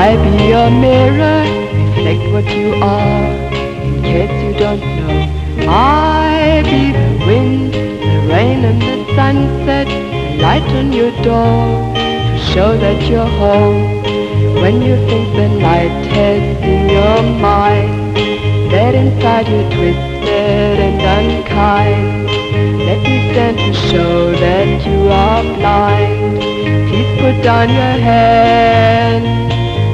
I be your mirror, reflect what you are, in case you don't know. I be the wind, the rain and the sunset, the light on your door, to show that you're home. When you think the night has in your mind, that inside you're twisted and unkind. Let me stand to show that you are blind. Please put down your hand,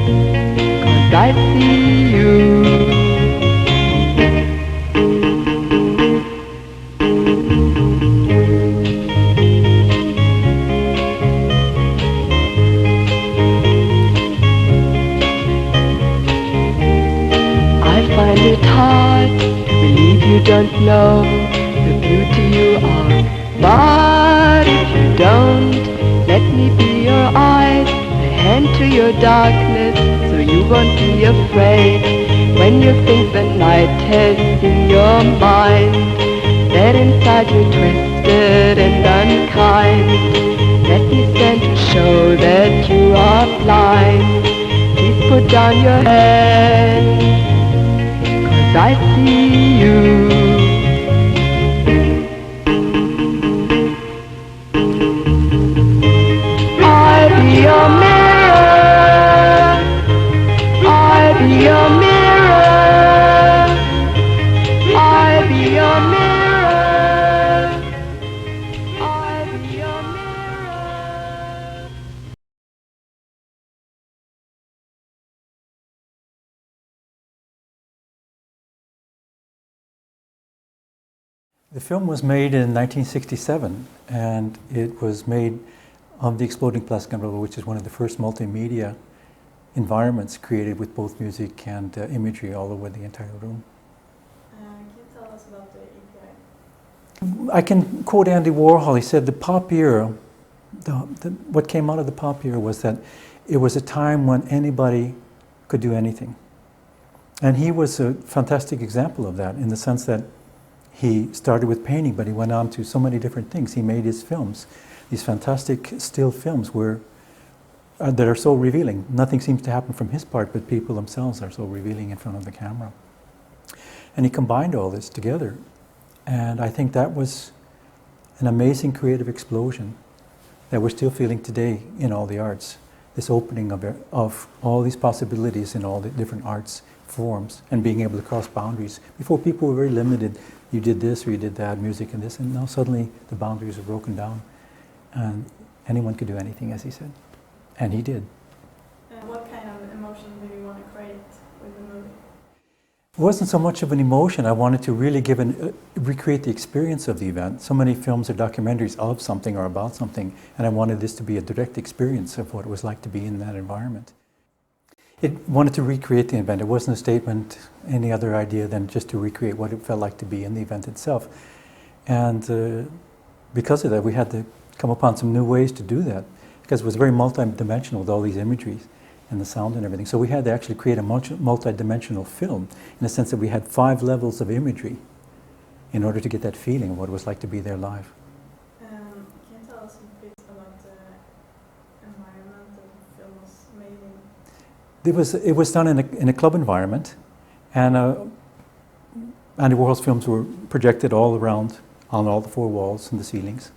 'cause I see you. Find it hard to believe you don't know the beauty you are. But if you don't, let me be your eyes, a hand to your darkness, so you won't be afraid. When you think the night has in your mind, that inside you're twisted and unkind. Let me stand to show that you are blind. Please put down your hand, I see you. I be your mirror, I be your mirror, I be your mirror, I be your mirror. The film was made in 1967, and it was made of the Exploding Plastic Envelope, which is one of the first multimedia environments created with both music and imagery all over the entire room. Can you tell us about the EPI? I can quote Andy Warhol. He said the pop era, what came out of the pop era was that it was a time when anybody could do anything. And he was a fantastic example of that, in the sense that he started with painting, but he went on to so many different things. He made his films, these fantastic still films that are so revealing. Nothing seems to happen from his part, but people themselves are so revealing in front of the camera. And he combined all this together. And I think that was an amazing creative explosion that we're still feeling today in all the arts. This opening of all these possibilities in all the different arts forms, and being able to cross boundaries. Before, people were very limited. You did this or you did that, music and this, and now suddenly the boundaries are broken down, and anyone could do anything, as he said. And he did. What kind of emotion did you want to create with the movie? It wasn't so much of an emotion. I wanted to really recreate the experience of the event. So many films are documentaries of something or about something, and I wanted this to be a direct experience of what it was like to be in that environment. It wanted to recreate the event. It wasn't a statement, any other idea than just to recreate what it felt like to be in the event itself. And because of that, we had to come upon some new ways to do that, because it was very multi-dimensional with all these imageries and the sound and everything. So we had to actually create a multi-dimensional film, in the sense that we had 5 levels of imagery in order to get that feeling of what it was like to be there live. Can you tell us a bit about the environment the film was made in? It was done in a club environment, and Andy Warhol's films were projected all around on all the 4 walls and the ceilings,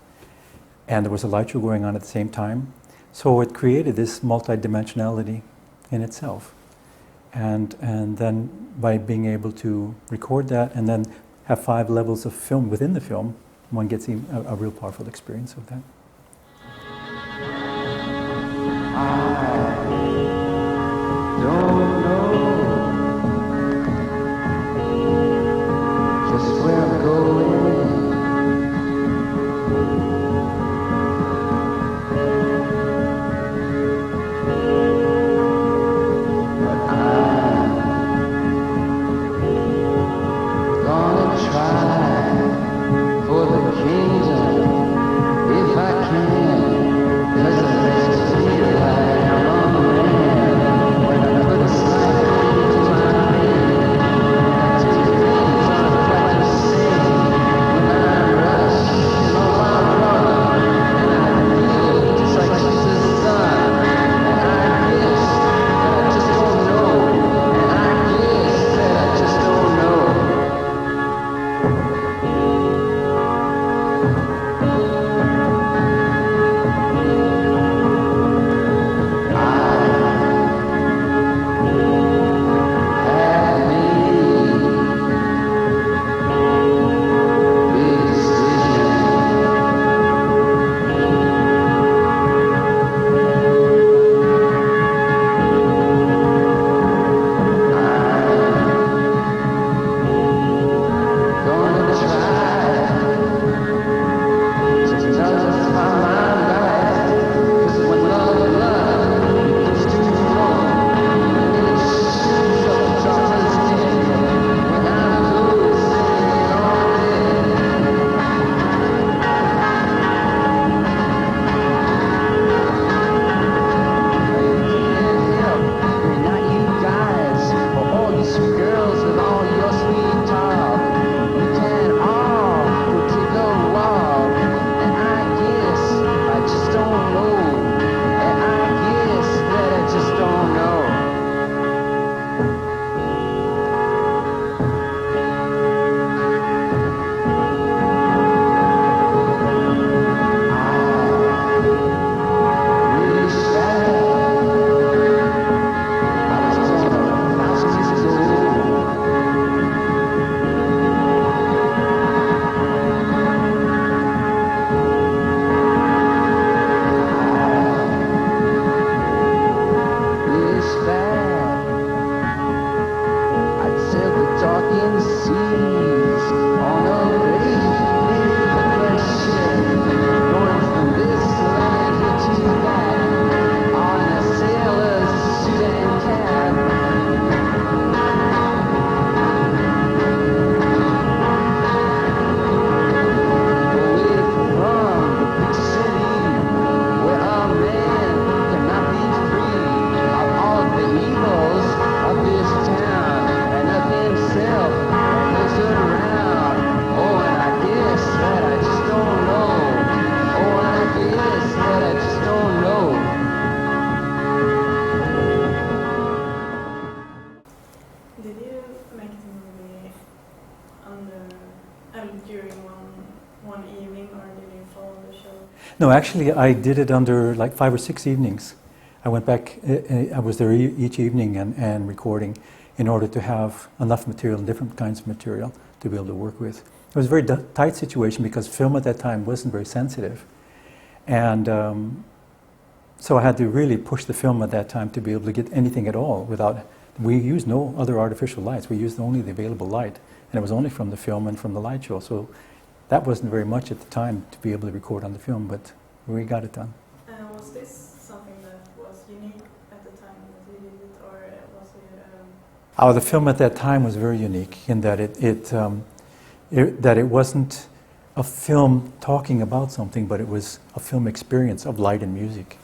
and there was a light show going on at the same time. So it created this multi-dimensionality in itself, and then by being able to record that and then have 5 levels of film within the film, one gets a real powerful experience of that. Don't know just where I'm going, but I'm gonna try for the kingdom if I No, actually, I did it under like 5 or 6 evenings. I went back, I was there each evening and recording in order to have enough material, different kinds of material to be able to work with. It was a very tight situation because film at that time wasn't very sensitive. And so I had to really push the film at that time to be able to get anything at all without, we used no other artificial lights, we used only the available light. And it was only from the film and from the light show. So that wasn't very much at the time to be able to record on the film, but we got it done. Was this something that was unique at the time that you did it, or was it? Oh, the film at that time was very unique in that it wasn't a film talking about something, but it was a film experience of light and music,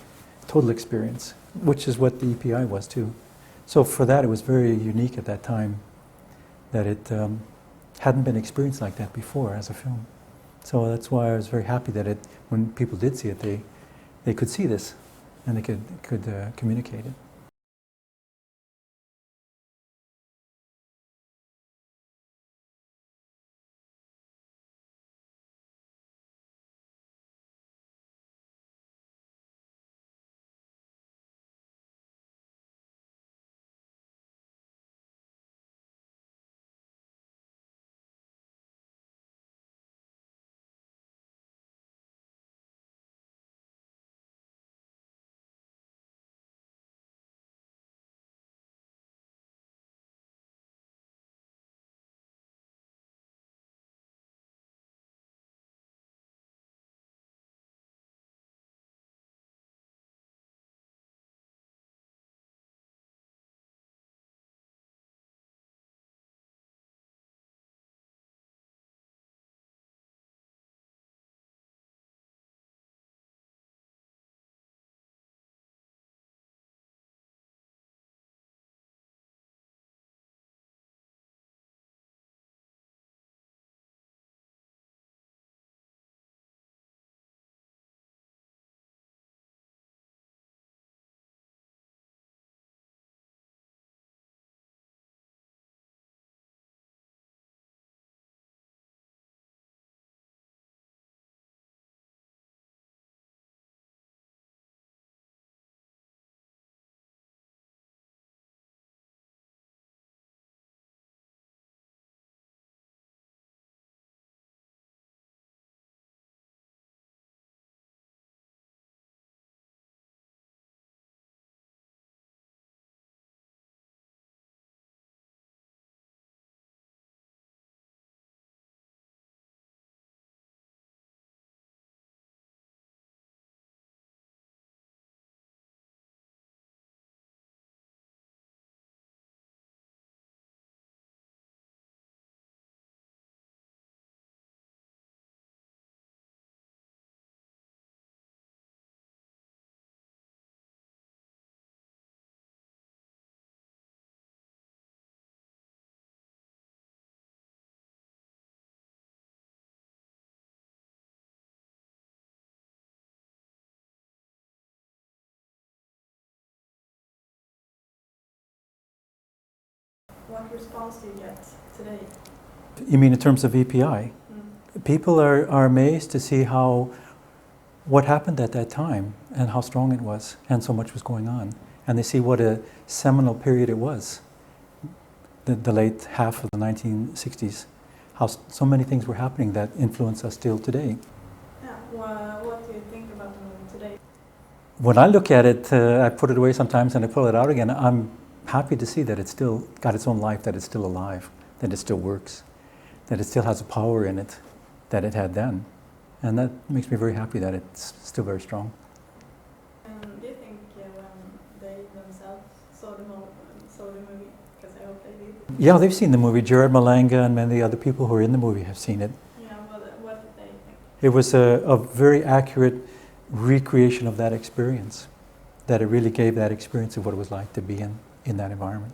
total experience, which is what the EPI was too. So for that, it was very unique at that time that it hadn't been experienced like that before as a film. So that's why I was very happy that when people did see it, they could see this and they could communicate it. What response do you get today? You mean in terms of EPI? People are amazed to see what happened at that time and how strong it was and so much was going on. And they see what a seminal period it was, the late half of the 1960s, how so many things were happening that influence us still today. Yeah. What do you think about the movie today? When I look at it, I put it away sometimes and I pull it out again. I'm happy to see that it's still got its own life, that it's still alive, that it still works, that it still has a power in it that it had then. And that makes me very happy that it's still very strong. Do you think when they themselves saw the movie, because I hope they did? Yeah, they've seen the movie. Gerard Malanga and many other people who are in the movie have seen it. Yeah, what did they think? It was a very accurate recreation of that experience, that it really gave that experience of what it was like to be in that environment.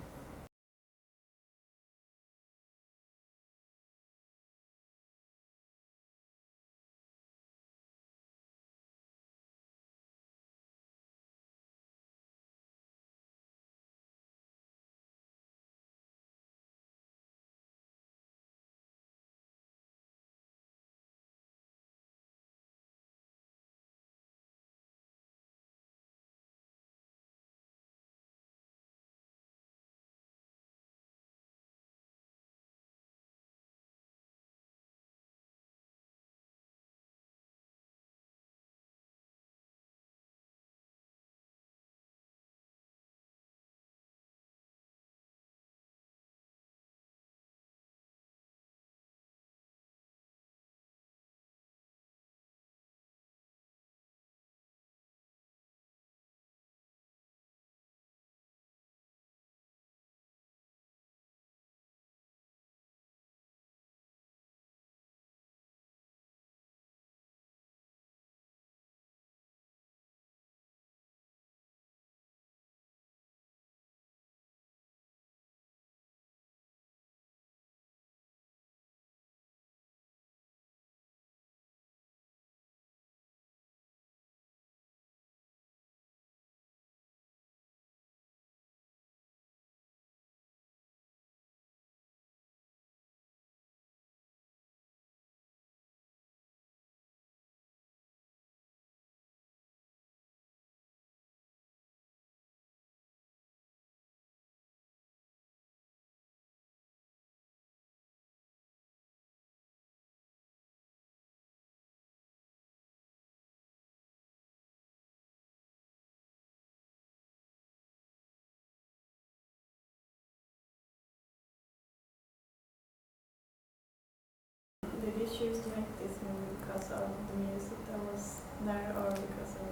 choose to make this movie because of the music that was there or because of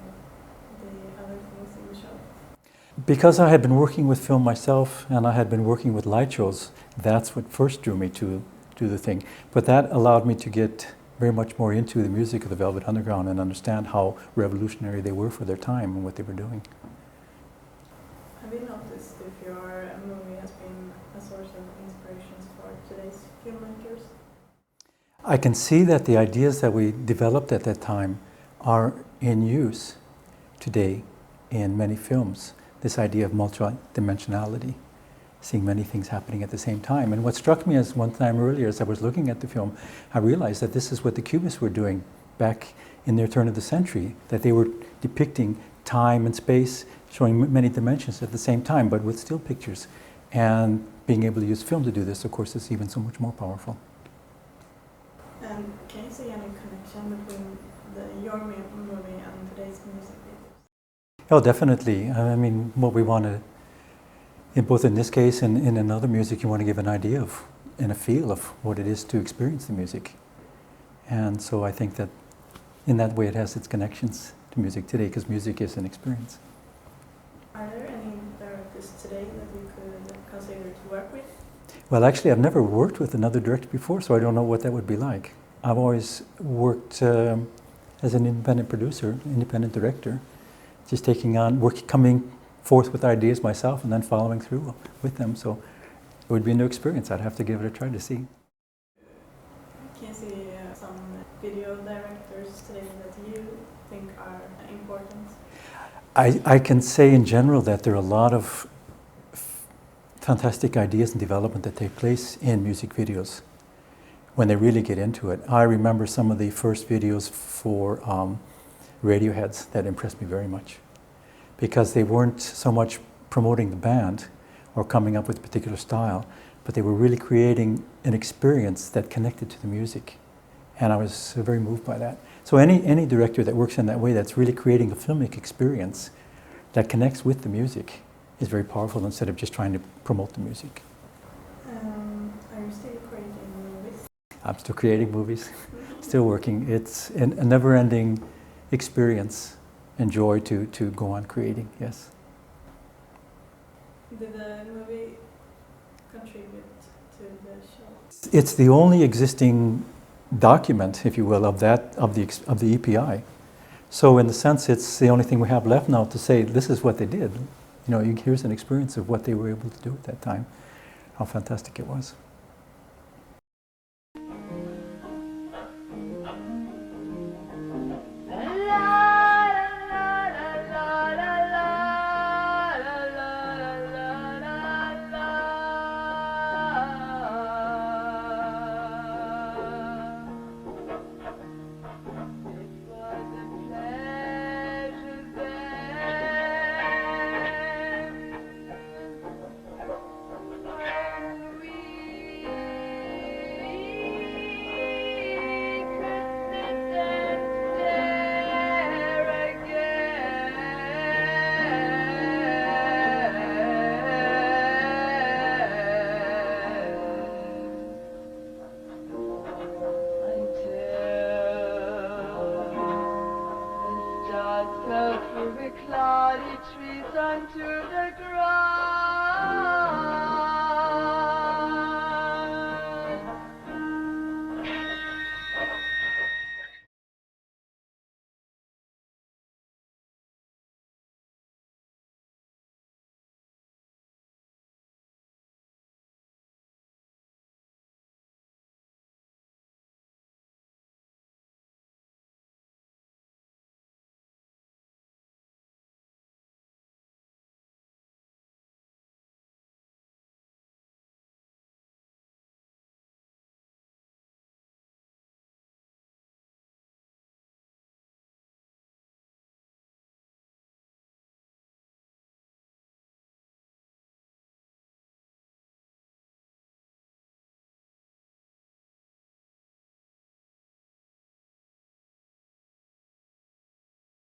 the other things you showed? Because I had been working with film myself and I had been working with light shows, that's what first drew me to do the thing. But that allowed me to get very much more into the music of the Velvet Underground and understand how revolutionary they were for their time and what they were doing. Have you noticed if your movie has been a source of inspirations for today's filmmakers? I can see that the ideas that we developed at that time are in use today in many films. This idea of multidimensionality, seeing many things happening at the same time. And what struck me as one time earlier, as I was looking at the film, I realized that this is what the Cubists were doing back in their turn of the century, that they were depicting time and space, showing many dimensions at the same time, but with still pictures. And being able to use film to do this, of course, is even so much more powerful. And can you see any connection between your movie and today's music videos? Oh, definitely. I mean, what we want to, both in this case and in another music, you want to give an idea of and a feel of what it is to experience the music. And so I think that in that way it has its connections to music today, because music is an experience. Are there any directors today that you could consider to work with? Well, actually, I've never worked with another director before, so I don't know what that would be like. I've always worked as an independent producer, independent director, just taking on, coming forth with ideas myself and then following through with them. So it would be a new experience. I'd have to give it a try to see. Can you see some video directors today that you think are important? I can say in general that there are a lot of fantastic ideas and development that take place in music videos when they really get into it. I remember some of the first videos for Radioheads that impressed me very much, because they weren't so much promoting the band or coming up with a particular style, but they were really creating an experience that connected to the music. And I was very moved by that. So any director that works in that way, that's really creating a filmic experience that connects with the music, is very powerful instead of just trying to promote the music. Are you still creating movies? I'm still creating movies, still working. It's a never-ending experience and joy to go on creating, yes. Did the movie contribute to the show? It's the only existing document, if you will, of the EPI. So in the sense, it's the only thing we have left now to say, this is what they did. You know, here's an experience of what they were able to do at that time, how fantastic it was. Cloudy trees unto the ground.